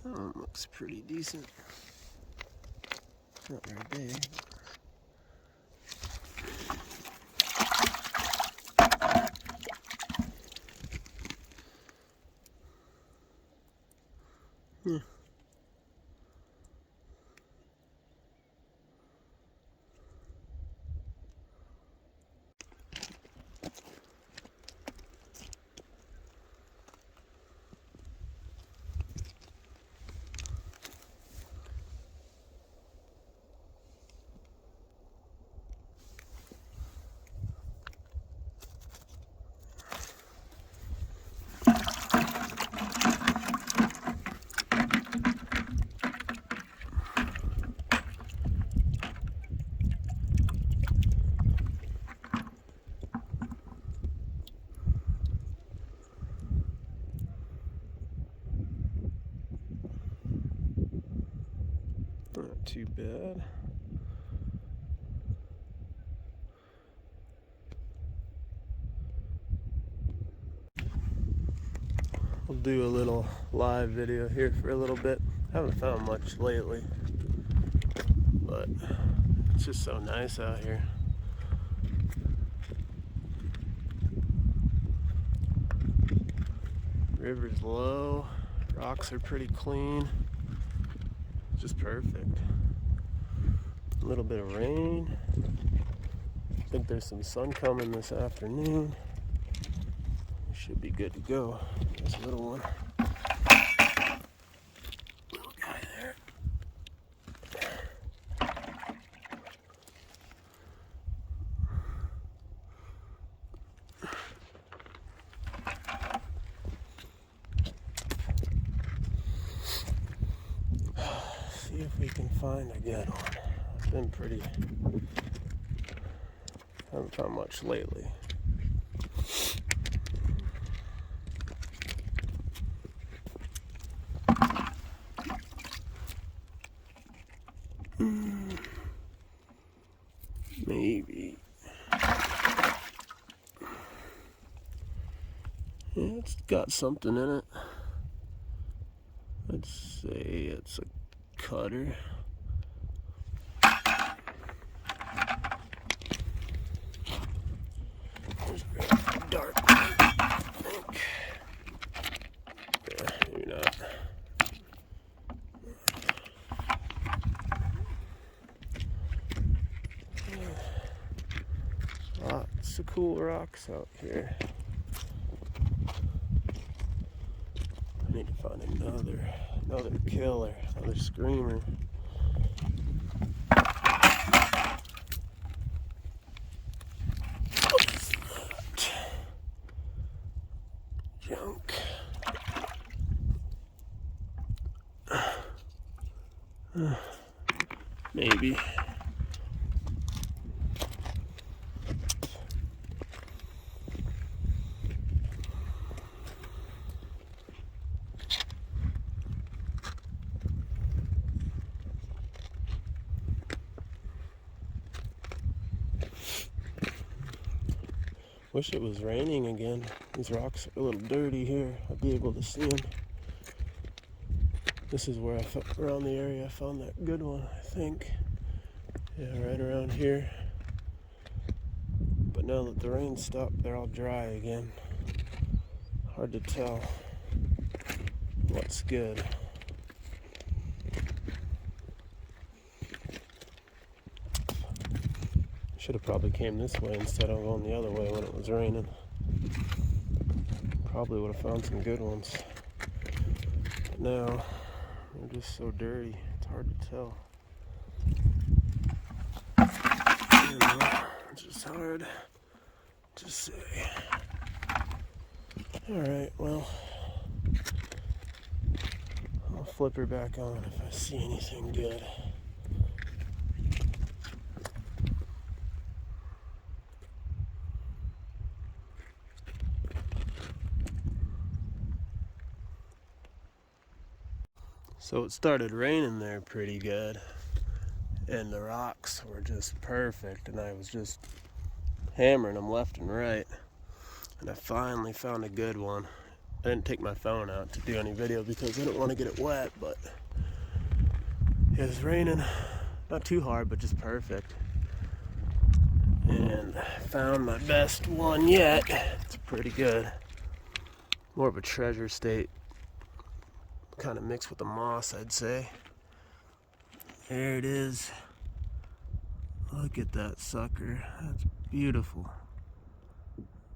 That one looks pretty decent. Not very big. Yeah. Not too bad. I'll do a little live video here for a little bit. Haven't found much lately, but it's just so nice out here. River's low, rocks are pretty clean, just perfect. A little bit of rain. I think there's some sun coming this afternoon. We should be good to go. There's a little one. Little guy there. See if we can find a good one. It's been pretty. Haven't found much lately. Maybe. Yeah, it's got something in it. I'd say it's a cutter. There's a dark one, I think. Yeah, maybe not. Lots of cool rocks out here. I need to find another killer, another screamer. What's that? Junk. Maybe. Wish it was raining again. These rocks are a little dirty here. I'd be able to see them. This is where around the area I found that good one, I think. Yeah, right around here. But now that the rain stopped, they're all dry again. Hard to tell what's good. Should have probably came this way instead of going the other way when it was raining. Probably would have found some good ones. But now, they're just so dirty, it's hard to tell. You know, it's just hard to say. Alright, well, I'll flip her back on if I see anything good. So it started raining there pretty good, and the rocks were just perfect, and I was just hammering them left and right, and I finally found a good one. I didn't take my phone out to do any video because I didn't want to get it wet, but it was raining, not too hard, but just perfect. And I found my best one yet. It's pretty good. More of a treasure state, kind of mixed with the moss, I'd say. There it is. Look at that sucker. That's beautiful.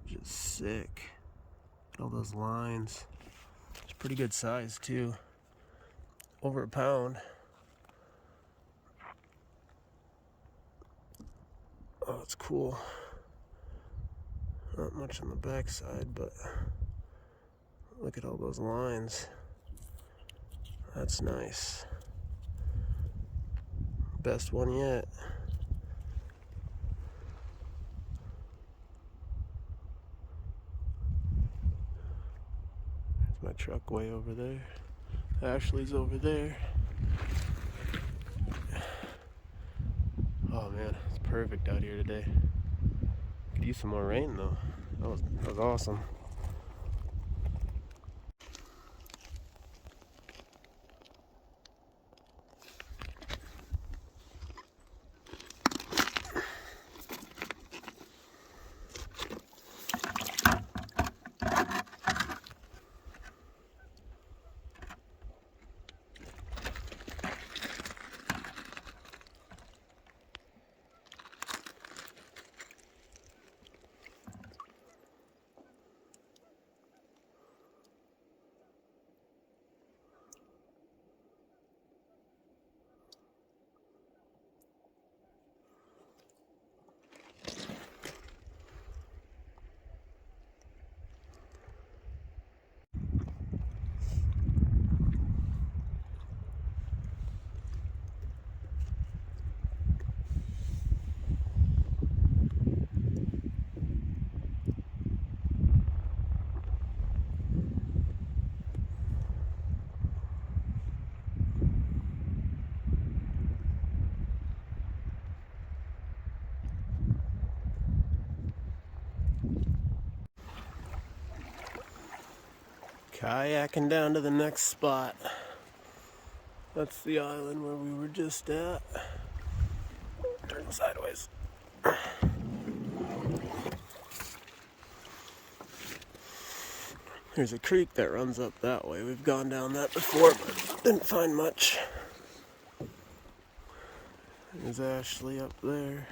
Just sick. All those lines. It's pretty good size too. Over a pound. Oh, it's cool. Not much on the backside, but look at all those lines. That's nice. Best one yet. There's my truck way over there. Ashley's over there. Oh man, it's perfect out here today. Could use some more rain though. That was awesome. Kayaking down to the next spot. That's the island where we were just at. Turn sideways. There's a creek that runs up that way. We've gone down that before, but didn't find much. There's Ashley up there.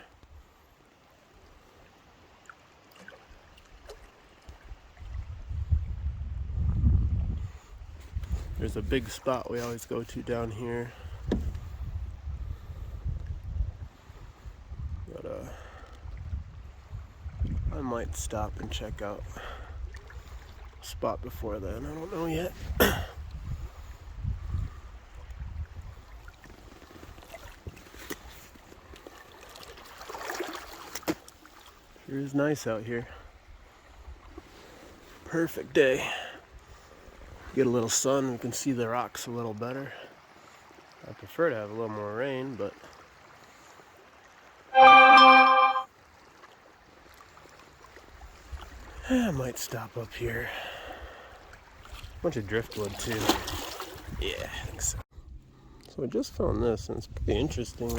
There's a big spot we always go to down here. But I might stop and check out a spot before then. I don't know yet. Sure is nice out here. Perfect day. Get a little sun, we can see the rocks a little better. I prefer to have a little more rain, but I might stop up here. Bunch of driftwood too. Yeah, I think so. So I just found this, and it's pretty interesting.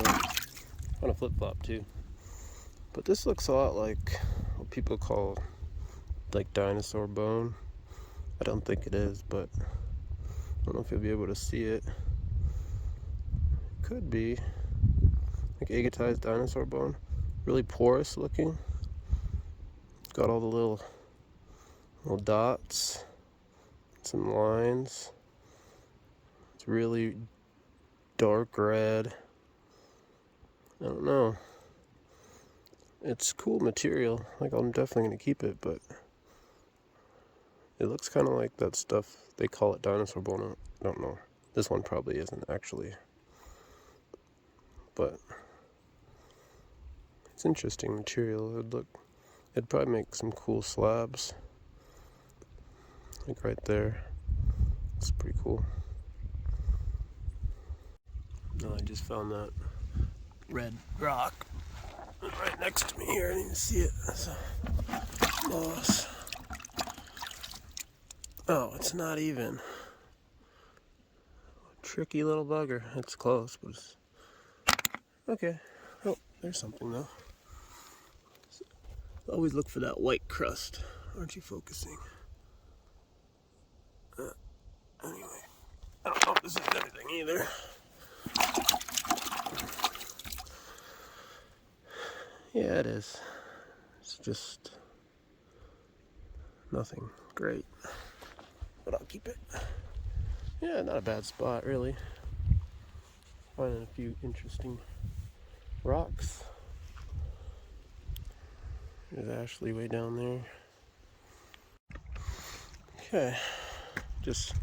On a flip-flop too. But this looks a lot like what people call like dinosaur bone. I don't think it is, but I don't know if you'll be able to see it. Could be like Agate's dinosaur bone. Really porous looking. Got all the little dots, some lines. It's really dark red. I don't know. It's cool material. Like, I'm definitely gonna keep it, but it looks kind of like that stuff. They call it dinosaur bone. I don't know. This one probably isn't actually. But it's interesting material. It'd probably make some cool slabs. Like right there. It's pretty cool. No, I just found that red rock right next to me here. I didn't even see it. That's a moss. Oh, it's not even. Tricky little bugger. It's close, but it's... Okay. Oh, there's something though. Always look for that white crust. Aren't you focusing? Anyway. I don't know if this is anything either. Yeah, it is. It's just nothing great. But I'll keep it. Yeah, not a bad spot, really. Finding a few interesting rocks. There's Ashley way down there. Okay, just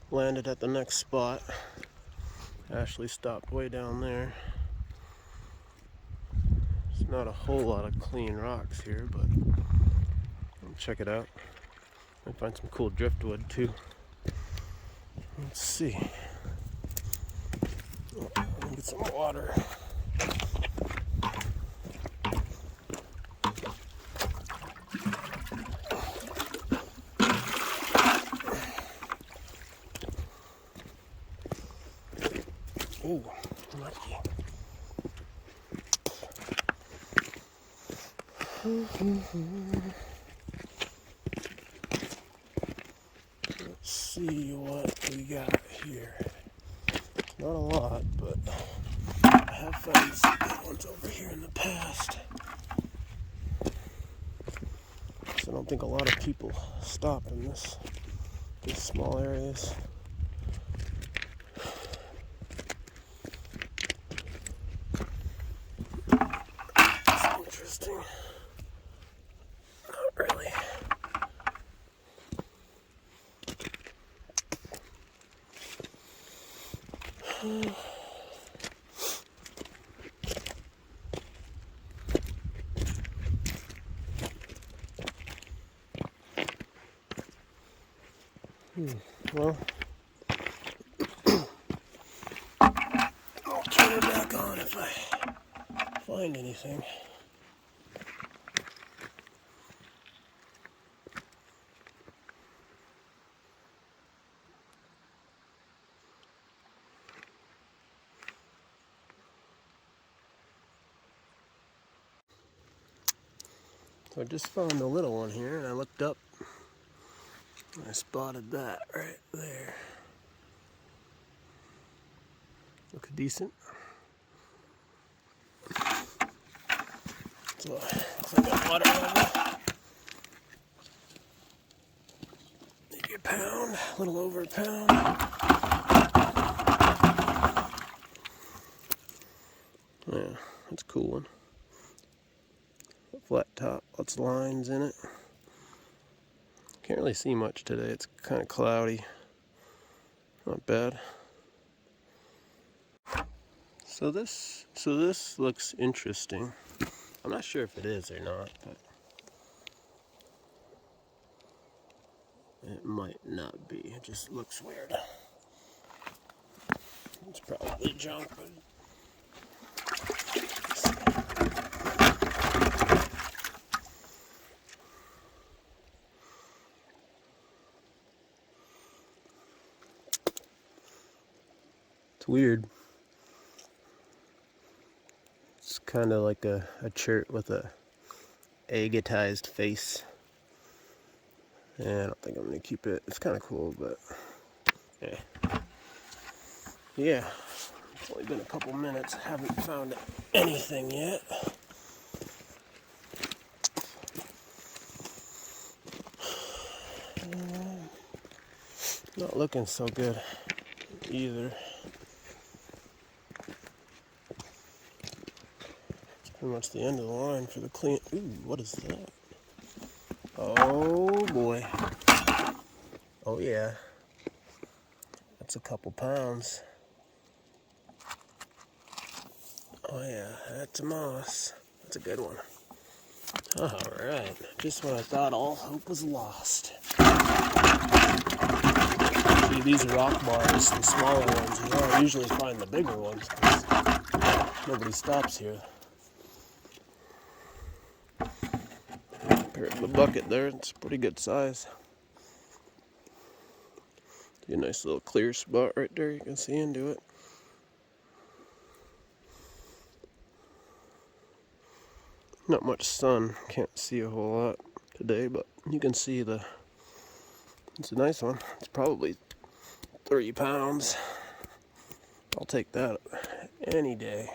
landed at the next spot. Ashley stopped way down there. There's not a whole lot of clean rocks here, but I'll check it out. I find some cool driftwood too. Let's see. Oh, let me get some water. Ooh, lucky. Let's see what we got here. Not a lot, but I have found some good ones over here in the past. So I don't think a lot of people stop in these small areas. It's interesting. Not really. Well, I'll turn it back on if I find anything. So I just found a little one here, and I looked up and I spotted that right there. Looks decent. So looks like a water level. Maybe a pound, a little over a pound. Yeah, that's a cool one. Flat top, lots of lines in it. Can't really see much today, it's kind of cloudy. Not bad. So this looks interesting. I'm not sure if it is or not, but it might not be. It just looks weird. It's probably junk, but it's weird. It's kind of like a chert with a agatized face. Yeah, I don't think I'm gonna keep it. It's kind of cool, but yeah. It's only been a couple minutes. Haven't found anything yet. Not looking so good either. It's pretty much the end of the line for the clean. Ooh, what is that? Oh boy. Oh yeah. That's a couple pounds. Oh yeah, that's a moss. That's a good one. Alright, just when I thought all hope was lost. See, these rock bars, the smaller ones, I usually find the bigger ones because nobody stops here. Compared to the bucket there, it's pretty good size. Be a nice little clear spot right there. You can see into it. Not much sun. Can't see a whole lot today, but you can see it's a nice one. It's probably 3 pounds. I'll take that any day.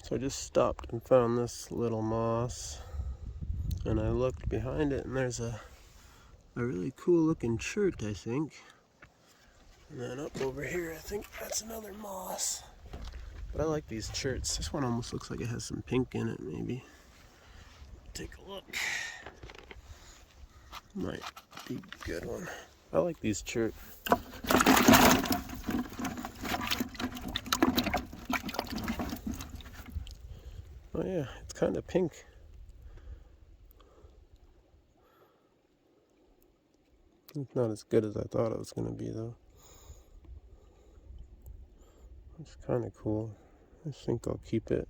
So I just stopped and found this little moss, and I looked behind it, and there's a really cool looking chert, I think. And then up over here, I think that's another moss. But I like these cherts. This one almost looks like it has some pink in it, maybe. Take a look. Might be a good one. I like these chert. Oh yeah, it's kind of pink. It's not as good as I thought it was going to be, though. It's kind of cool. I think I'll keep it.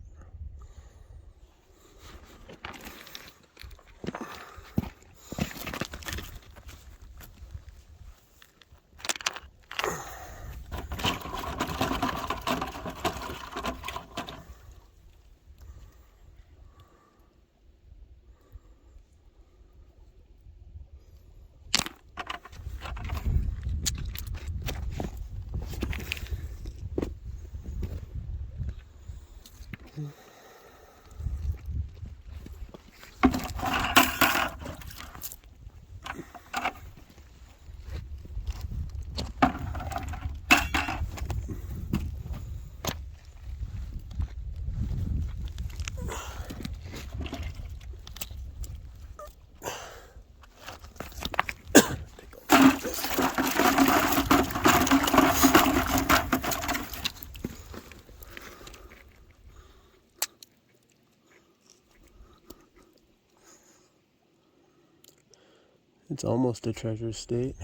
It's almost a treasure state,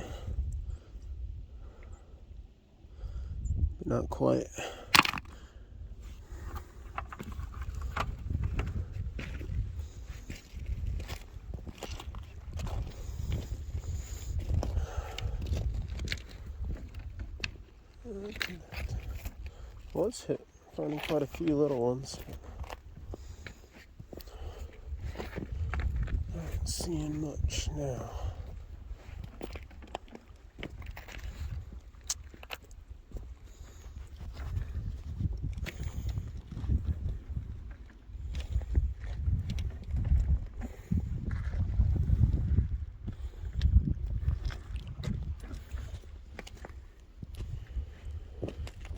but not quite. Was hit, finding quite a few little ones. Not seeing much now.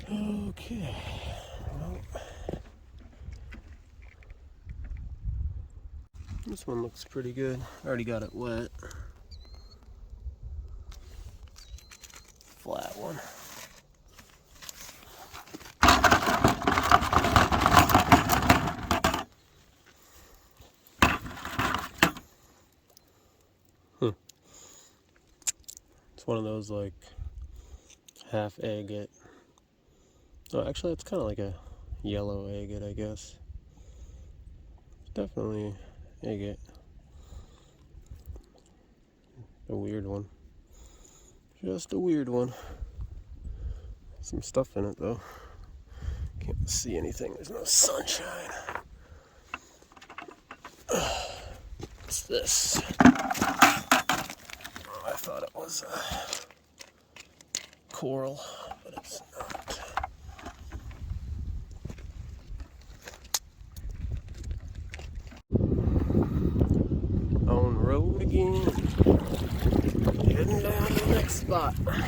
Okay, well, this one looks pretty good. I already got it wet. Flat one. It's one of those like half agate. Oh, actually, it's kind of like a yellow agate, I guess. Definitely agate. A weird one. Just a weird one. Some stuff in it, though. Can't see anything. There's no sunshine. What's this? Oh, I thought it was coral, but it's not. On road again, heading down to the next spot. I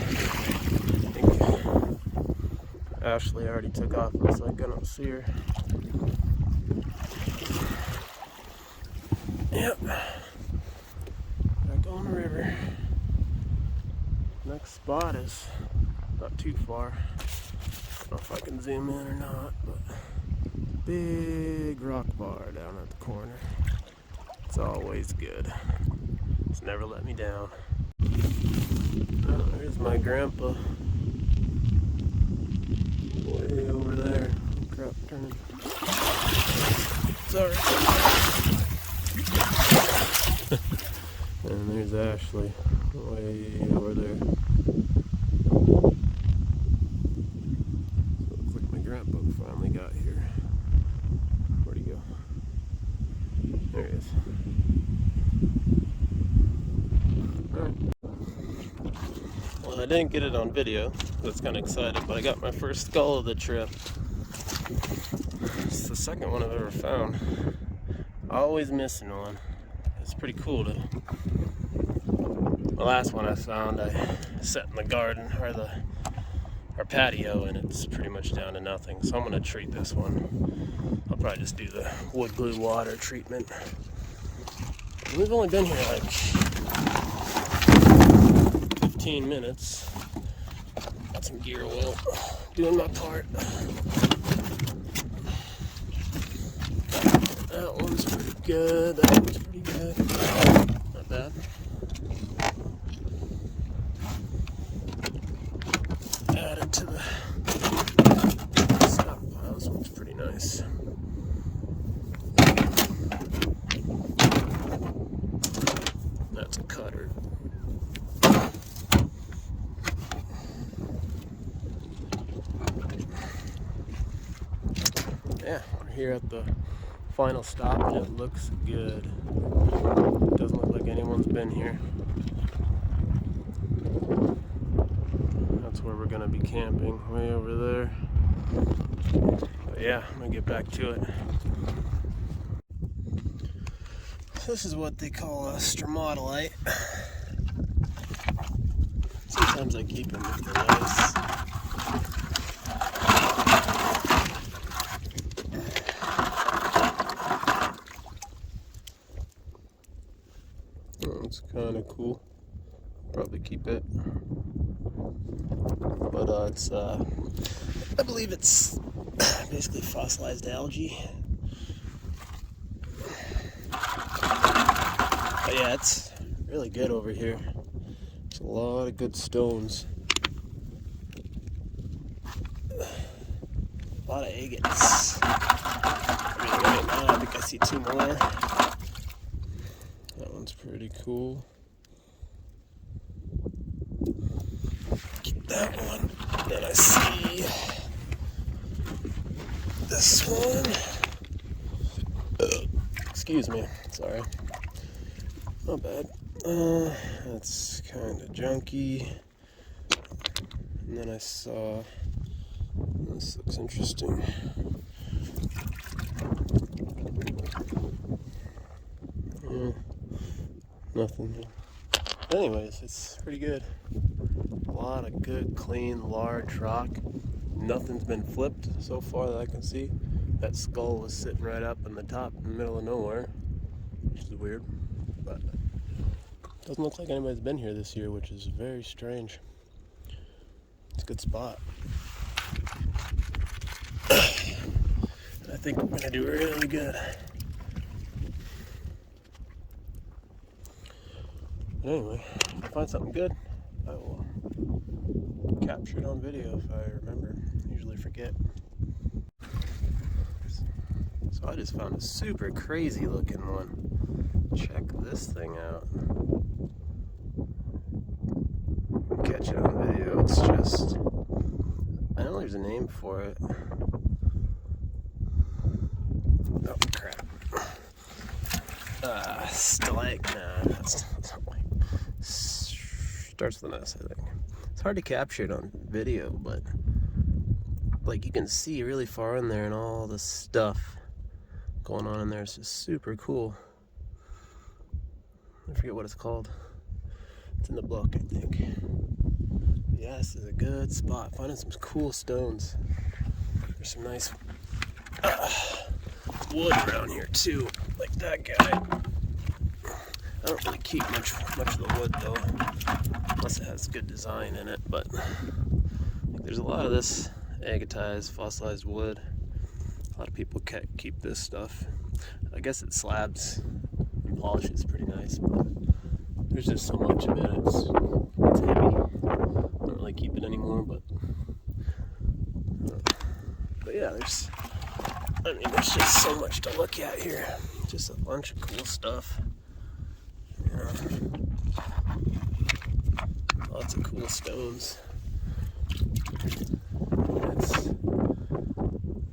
think Ashley already took off, so I couldn't see her. Yep, back on the river. Next spot is not too far. I don't know if I can zoom in or not, but big rock bar down at the corner. It's always good. It's never let me down. Oh, there's my grandpa. Way over there. Oh, crap, turning. Sorry. And there's Ashley, way over there. So it looks like my grandpa finally got here. Where'd he go? There he is. Alright. Well, I didn't get it on video. I was kind of excited, but I got my first skull of the trip. It's the second one I've ever found. Always missing one. It's pretty cool to... The last one I found, I set in the garden or our patio, and it's pretty much down to nothing. So I'm gonna treat this one. I'll probably just do the wood glue water treatment. And we've only been here like 15 minutes. Got some gear oil, doing my part. That one's pretty good. That one's pretty good. Not bad. Add it to the stockpile. This one's pretty nice. That's a cutter. Yeah, we're here at the final stop, and it looks good. Doesn't look like anyone's been here. That's where we're gonna be camping, way over there. But yeah, I'm gonna get back to it. This is what they call a stromatolite. Sometimes I keep them if they're nice. Oh, it's kind of cool. Probably keep it. But it's, I believe it's basically fossilized algae. But yeah, it's really good over here. There's a lot of good stones. A lot of agates. Right now, I think I see 2 more. That one's pretty cool. Keep that one. Then I see this one. Excuse me. Sorry. Not bad. That's kind of junky. And then I saw, this looks interesting. Nothing. Anyways, it's pretty good. A lot of good, clean, large rock. Nothing's been flipped so far that I can see. That skull was sitting right up in the top, in the middle of nowhere, which is weird. But doesn't look like anybody's been here this year, which is very strange. It's a good spot. And I think we're gonna do really good. But anyway, if I find something good, I will capture it on video if I remember. I usually forget. So I just found a super crazy looking one. Check this thing out. Catch it on video. It's just, I know there's a name for it. Oh crap. That's not like, starts with an S, I think. It's hard to capture it on video, but like you can see really far in there and all the stuff going on in there. It's just super cool. I forget what it's called. It's in the book, I think. Yeah, this is a good spot. Finding some cool stones. There's some nice wood around here too, like that guy. I don't really keep much of the wood though, unless it has good design in it. But there's a lot of this agatized, fossilized wood. A lot of people keep this stuff. I guess it slabs and polishes pretty nice, but there's just so much of it. It's heavy. I don't really keep it anymore, but yeah, there's just so much to look at here. Just a bunch of cool stuff. Yeah. the stones.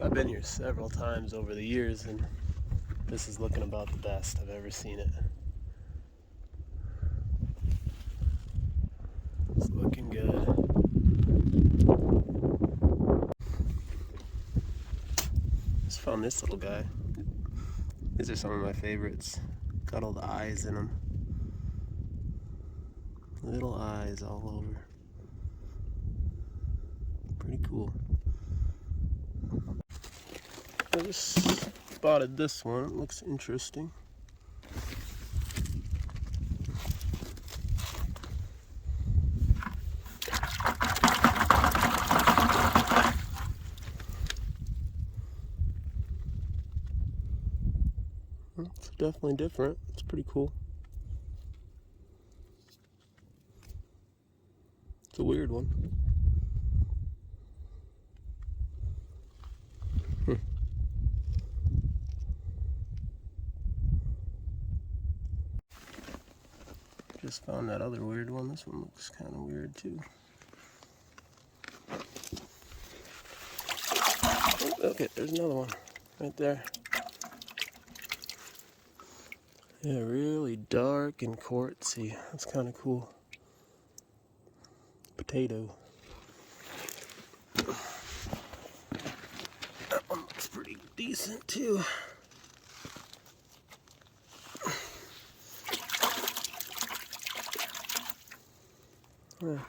I've been here several times over the years, and this is looking about the best I've ever seen it. It's looking good. Just found this little guy. These are some of my favorites. Got all the eyes in them. Little eyes all over. Pretty cool. I just spotted this one. It looks interesting. It's definitely different. It's pretty cool. It's a weird one. Just found that other weird one. This one looks kind of weird too. Oh, okay, there's another one right there. Yeah, really dark and quartzy. That's kind of cool. Potato. That one looks pretty decent too. Yeah.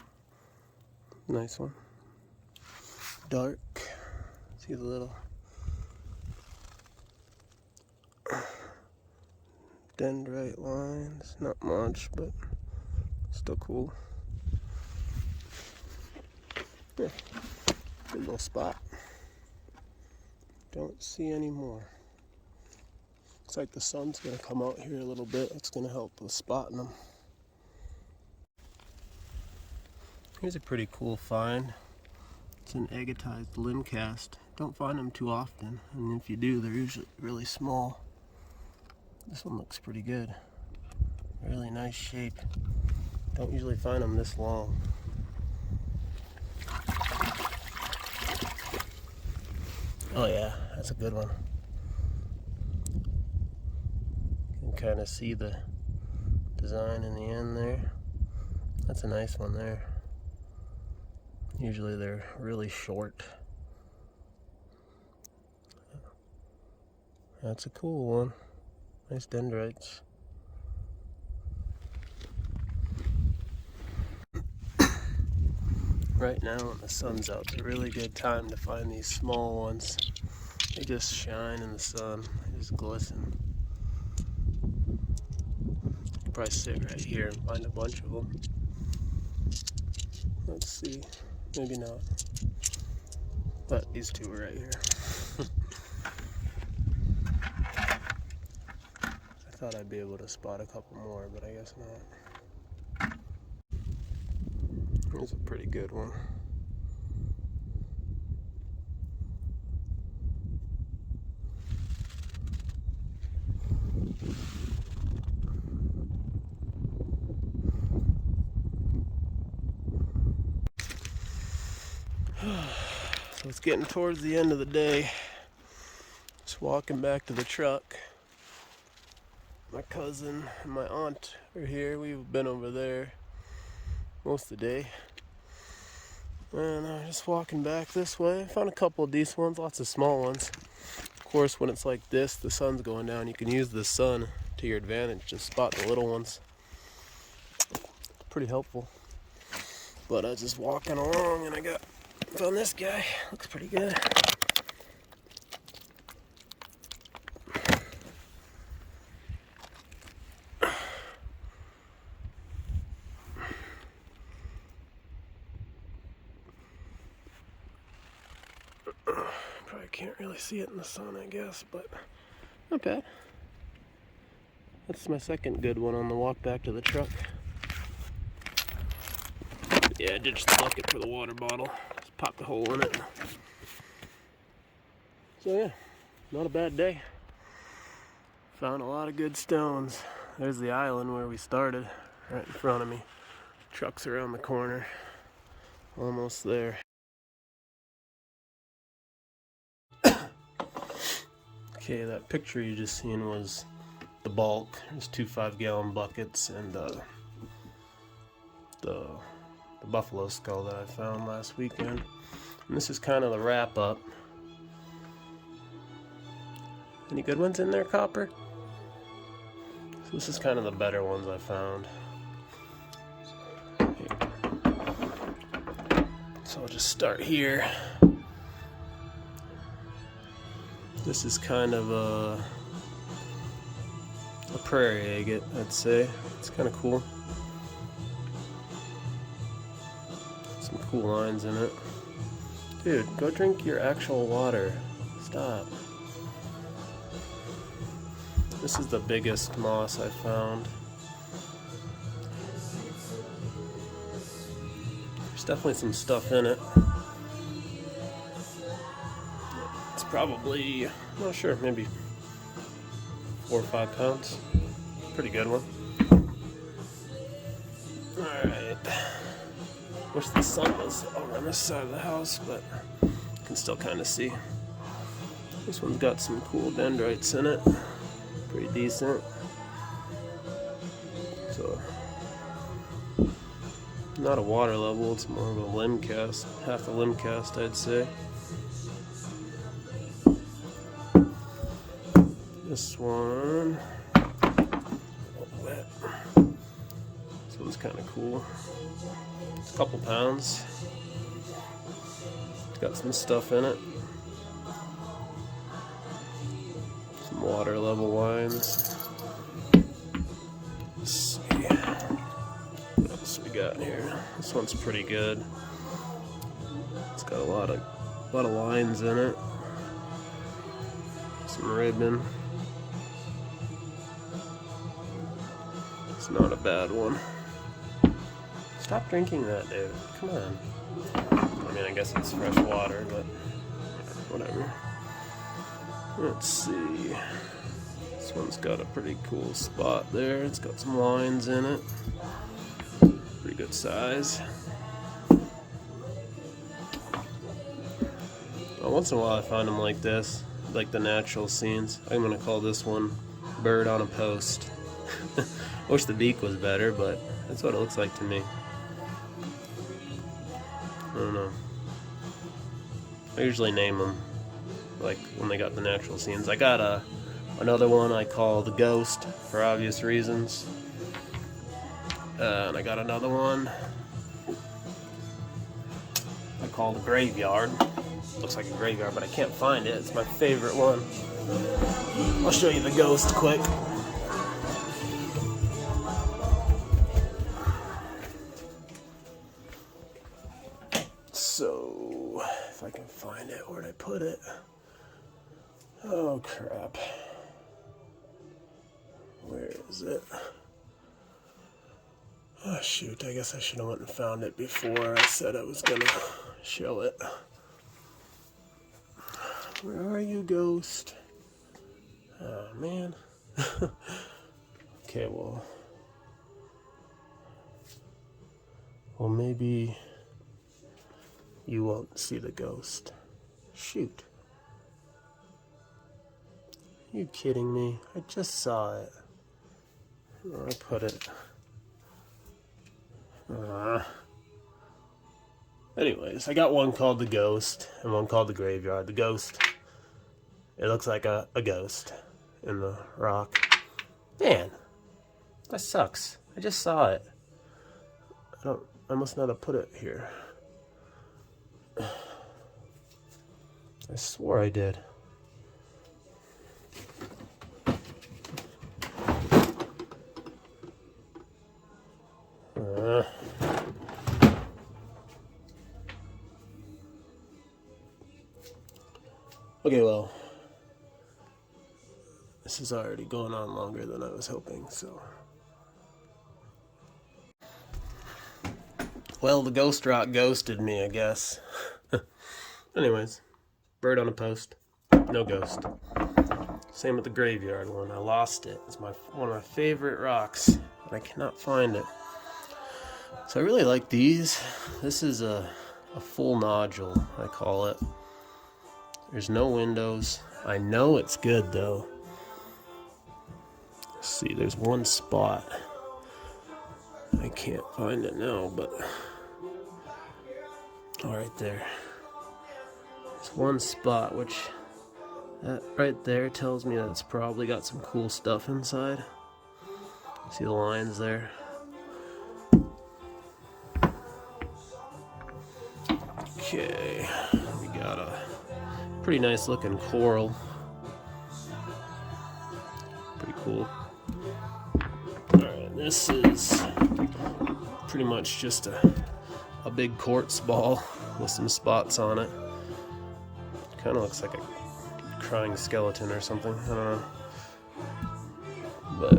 Nice one. Dark. See the little dendrite lines. Not much, but still cool. Yeah. Good little spot. Don't see any more. Looks like the sun's gonna come out here a little bit. That's gonna help with spotting them. Here's a pretty cool find. It's an agatized limb cast. Don't find them too often, and if you do, they're usually really small. This one looks pretty good. Really nice shape. Don't usually find them this long. Oh yeah, that's a good one. You can kind of see the design in the end there. That's a nice one there. Usually they're really short. That's a cool one. Nice dendrites. Right now when the sun's out, it's a really good time to find these small ones. They just shine in the sun. They just glisten. You can probably sit right here and find a bunch of them. Let's see. Maybe not. But these two are right here. I thought I'd be able to spot a couple more, but I guess not. Here's a pretty good one. So it's getting towards the end of the day. Just walking back to the truck. My cousin and my aunt are here. We've been over there most of the day. And just walking back this way. I found a couple of decent ones, lots of small ones. Of course, when it's like this, the sun's going down, you can use the sun to your advantage to spot the little ones. Pretty helpful. But I was just walking along and I found this guy. Looks pretty good. Probably can't really see it in the sun, I guess, but not bad. That's my second good one on the walk back to the truck. Yeah, I ditched the bucket for the water bottle. Just popped a hole in it. So yeah, not a bad day. Found a lot of good stones. There's the island where we started, right in front of me. Truck's around the corner. Almost there. Okay, that picture you just seen was the bulk. There's 2 5-gallon buckets and the buffalo skull that I found last weekend. And this is kind of the wrap up. Any good ones in there, Copper? So this is kind of the better ones I found. So I'll just start here. This is kind of a prairie agate, I'd say. It's kind of cool. Some cool lines in it. Dude, go drink your actual water. Stop. This is the biggest moss I found. There's definitely some stuff in it. It's probably, I'm not sure, maybe 4 or 5 pounds. Pretty good one. Alright. Wish the sun was over on this side of the house, but you can still kind of see. This one's got some cool dendrites in it. Pretty decent. So, not a water level, it's more of a limb cast. Half a limb cast, I'd say. This one, wet. This one's kind of cool. It's a couple pounds. It's got some stuff in it. Some water level lines. Let's see what else we got here. This one's pretty good. It's got a lot of lines in it. Some ribbon. It's not a bad one. Stop drinking that, dude. Come on. I mean, I guess it's fresh water, but whatever. Let's see. This one's got a pretty cool spot there. It's got some lines in it. Pretty good size. Well, once in a while I find them like this, like the natural scenes. I'm gonna call this one Bird on a Post. Wish the beak was better, but that's what it looks like to me. I don't know. I usually name them like when they got the natural scenes. I got another one I call the Ghost for obvious reasons. And I got another one I call the Graveyard. Looks like a graveyard, but I can't find it. It's my favorite one. I'll show you the Ghost quick. So, if I can find it, where'd I put it? Oh crap. Where is it? Oh shoot, I guess I should have went and found it before I said I was gonna show it. Where are you, Ghost? Oh man. Okay, well maybe you won't see the Ghost. Shoot. Are you kidding me? I just saw it. Where I put it. Anyways, I got one called the Ghost and one called the Graveyard. The Ghost, it looks like a ghost in the rock. Man, that sucks. I just saw it. I must not have put it here. I swore I did. Okay, well, this is already going on longer than I was hoping, so. Well, the ghost rock ghosted me, I guess. Anyways, Bird on a Post, no ghost. Same with the Graveyard one. I lost it. It's one of my favorite rocks, and I cannot find it. So I really like these. This is a full nodule, I call it. There's no windows. I know it's good though. Let's see, there's one spot. I can't find it now, but right there. There's one spot which that right there tells me that it's probably got some cool stuff inside. See the lines there? Okay, we got a pretty nice looking coral. Pretty cool. Alright, this is pretty much just a big quartz ball with some spots on it. Kind of looks like a crying skeleton or something. I don't know. But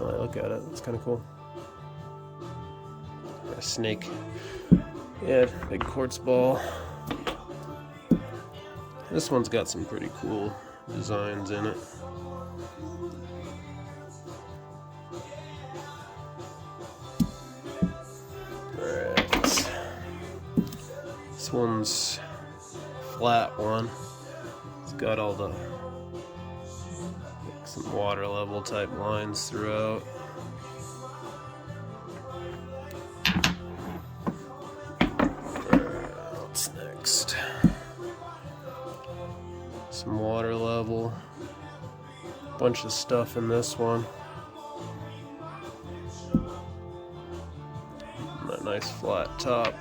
when I look at it, it's kind of cool. A snake. Yeah, big quartz ball. This one's got some pretty cool designs in it. Alright. This one's a flat one. It's got all the some water level type lines throughout. What's next? Some water level. Bunch of stuff in this one. And that nice flat top.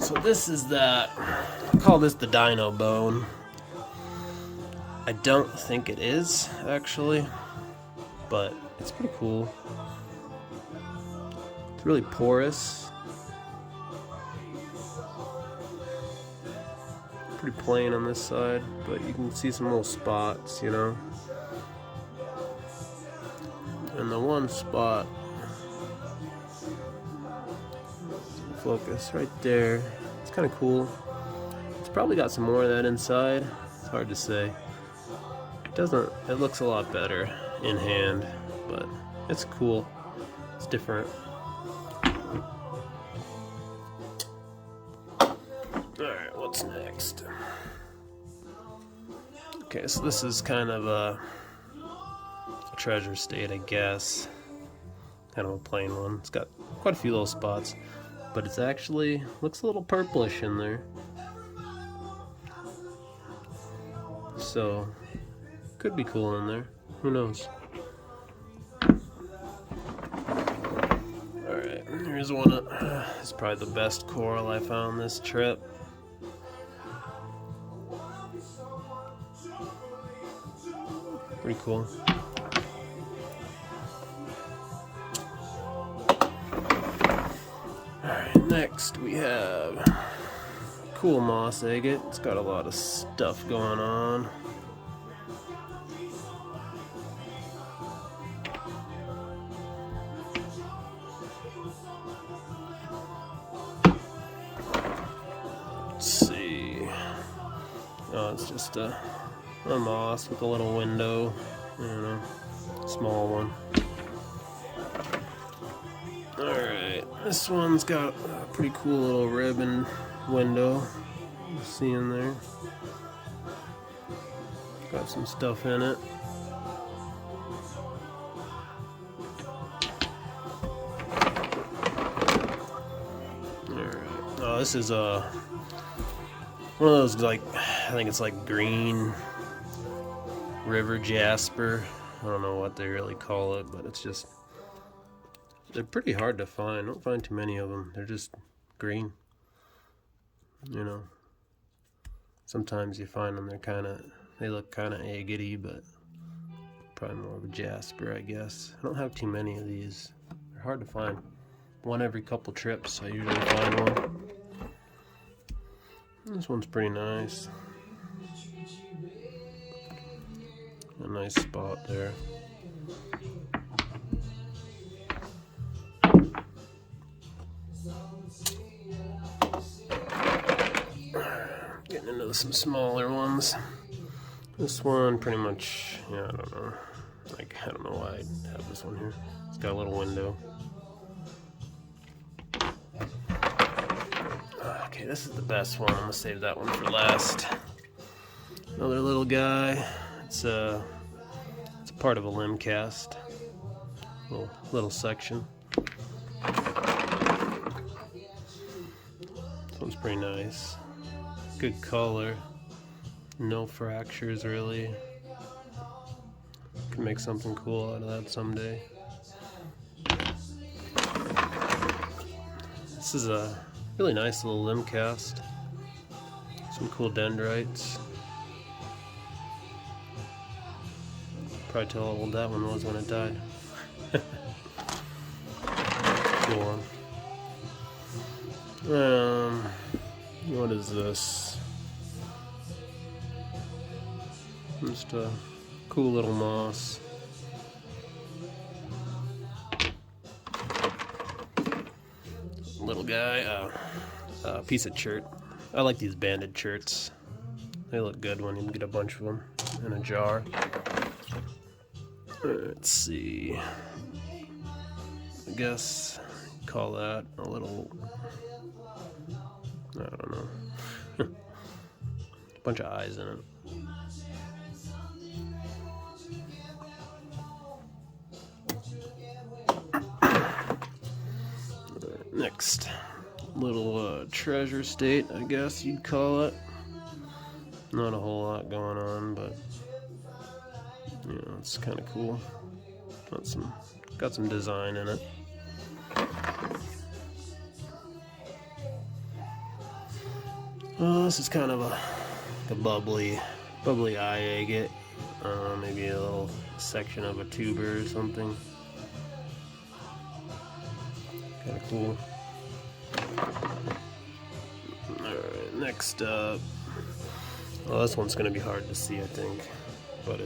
So this is that. I call this the dino bone. I don't think it is, actually, but it's pretty cool. It's really porous. Pretty plain on this side, but you can see some little spots, you know. And the one spot, focus right there, it's kind of cool. It's probably got some more of that inside. It's hard to say. It looks a lot better in hand, but it's cool. It's different. Alright, what's next? Okay, so this is kind of a treasure state, I guess. Kind of a plain one. It's got quite a few little spots, but it's actually looks a little purplish in there. So could be cool in there. Who knows? Alright, here's one. It's probably the best coral I found this trip. Pretty cool. Alright, next we have cool moss agate. It's got a lot of stuff going on. Let's see. Oh, it's just a moss with a little window, you know, small one. Alright, this one's got a pretty cool little ribbon window. You see in there. Got some stuff in it. Alright. Oh, this is one of those, like, I think it's like green river jasper. I don't know what they really call it, but it's just, they're pretty hard to find. I don't find too many of them. They're just green. You know, sometimes you find them, they look kind of agate-y, but probably more of a jasper, I guess. I don't have too many of these. They're hard to find. One every couple trips, I usually find one. This one's pretty nice. A nice spot there. Getting into some smaller ones. This one pretty much, yeah, I don't know. Like, I don't know why I have this one here. It's got a little window. Okay, this is the best one. I'm gonna save that one for last. Another little guy. It's a part of a limb cast. Little section. This one's pretty nice. Good color. No fractures really. Can make something cool out of that someday. This is a really nice little limb cast. Some cool dendrites. Probably tell how old that one was when it died. Cool one. What is this? Just a cool little moss. Little guy, a piece of shirt. I like these banded shirts. They look good when you get a bunch of them in a jar. Let's see. I guess call that a little, I don't know. Bunch of eyes in it. Next, little treasure state, I guess you'd call it. Not a whole lot going on, but you know, it's kind of cool. Got some design in it. This is kind of a bubbly eye agate. Maybe a little section of a tuber or something. Kind of cool. Alright, next up. Well, this one's going to be hard to see, I think. But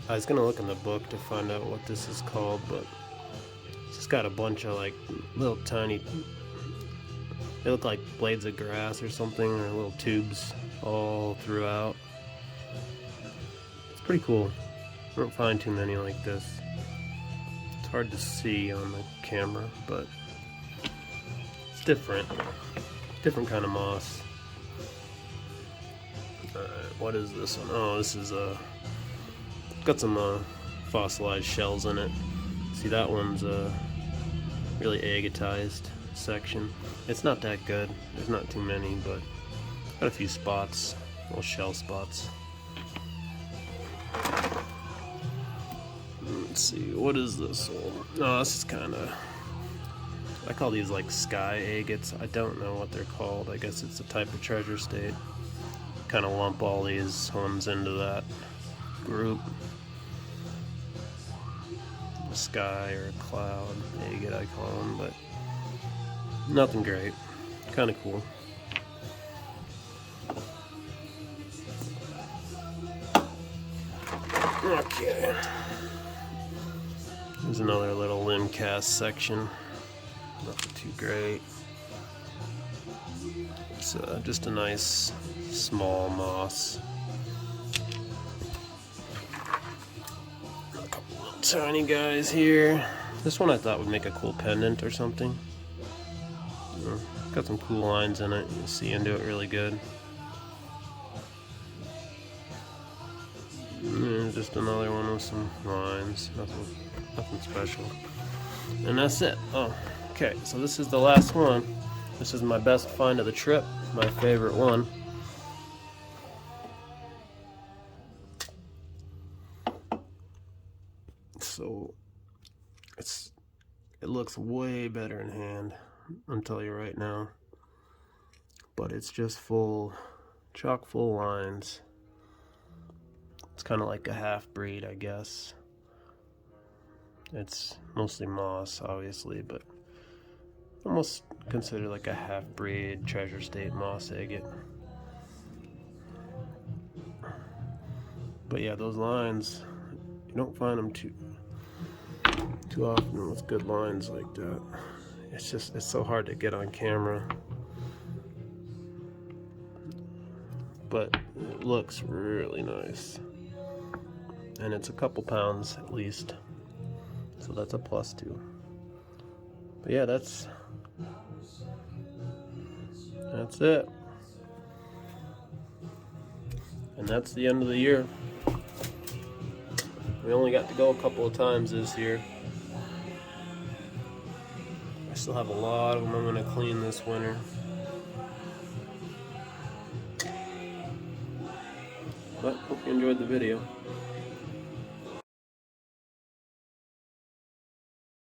I was going to look in the book to find out what this is called, but it's just got a bunch of like little tiny, they look like blades of grass or something, or little tubes all throughout. It's pretty cool. I don't find too many like this. It's hard to see on the camera, but it's different. Different kind of moss. Alright, what is this one? Oh, this is got some fossilized shells in it. See, that one's really agatized section. It's not that good. There's not too many, but got a few spots, little shell spots. Let's see, what is this one? Oh, this is kind of, I call these like sky agates. I don't know what they're called. I guess it's a type of treasure state. Kind of lump all these ones into that group. A sky or a cloud agate, I call them, but nothing great. Kind of cool. Okay. There's another little limb cast section. Nothing too great. It's just a nice small moss. A couple little tiny guys here. This one I thought would make a cool pendant or something. Got some cool lines in it. You see into it really good. And just another one with some lines. Nothing special. And that's it. Oh, okay. So this is the last one. This is my best find of the trip. My favorite one. So it looks way better in hand. I'll tell you right now. But it's just chock full lines. It's kind of like a half-breed, I guess. It's mostly moss, obviously, but almost considered like a half-breed treasure state moss agate. But yeah, those lines, you don't find them too often with good lines like that. It's so hard to get on camera. But it looks really nice. and it's a couple pounds at least, so that's a plus too. But yeah, that's it, and that's the end of the year. We only got to go a couple of times this year. I still have a lot of them I'm going to clean this winter. But hope you enjoyed the video.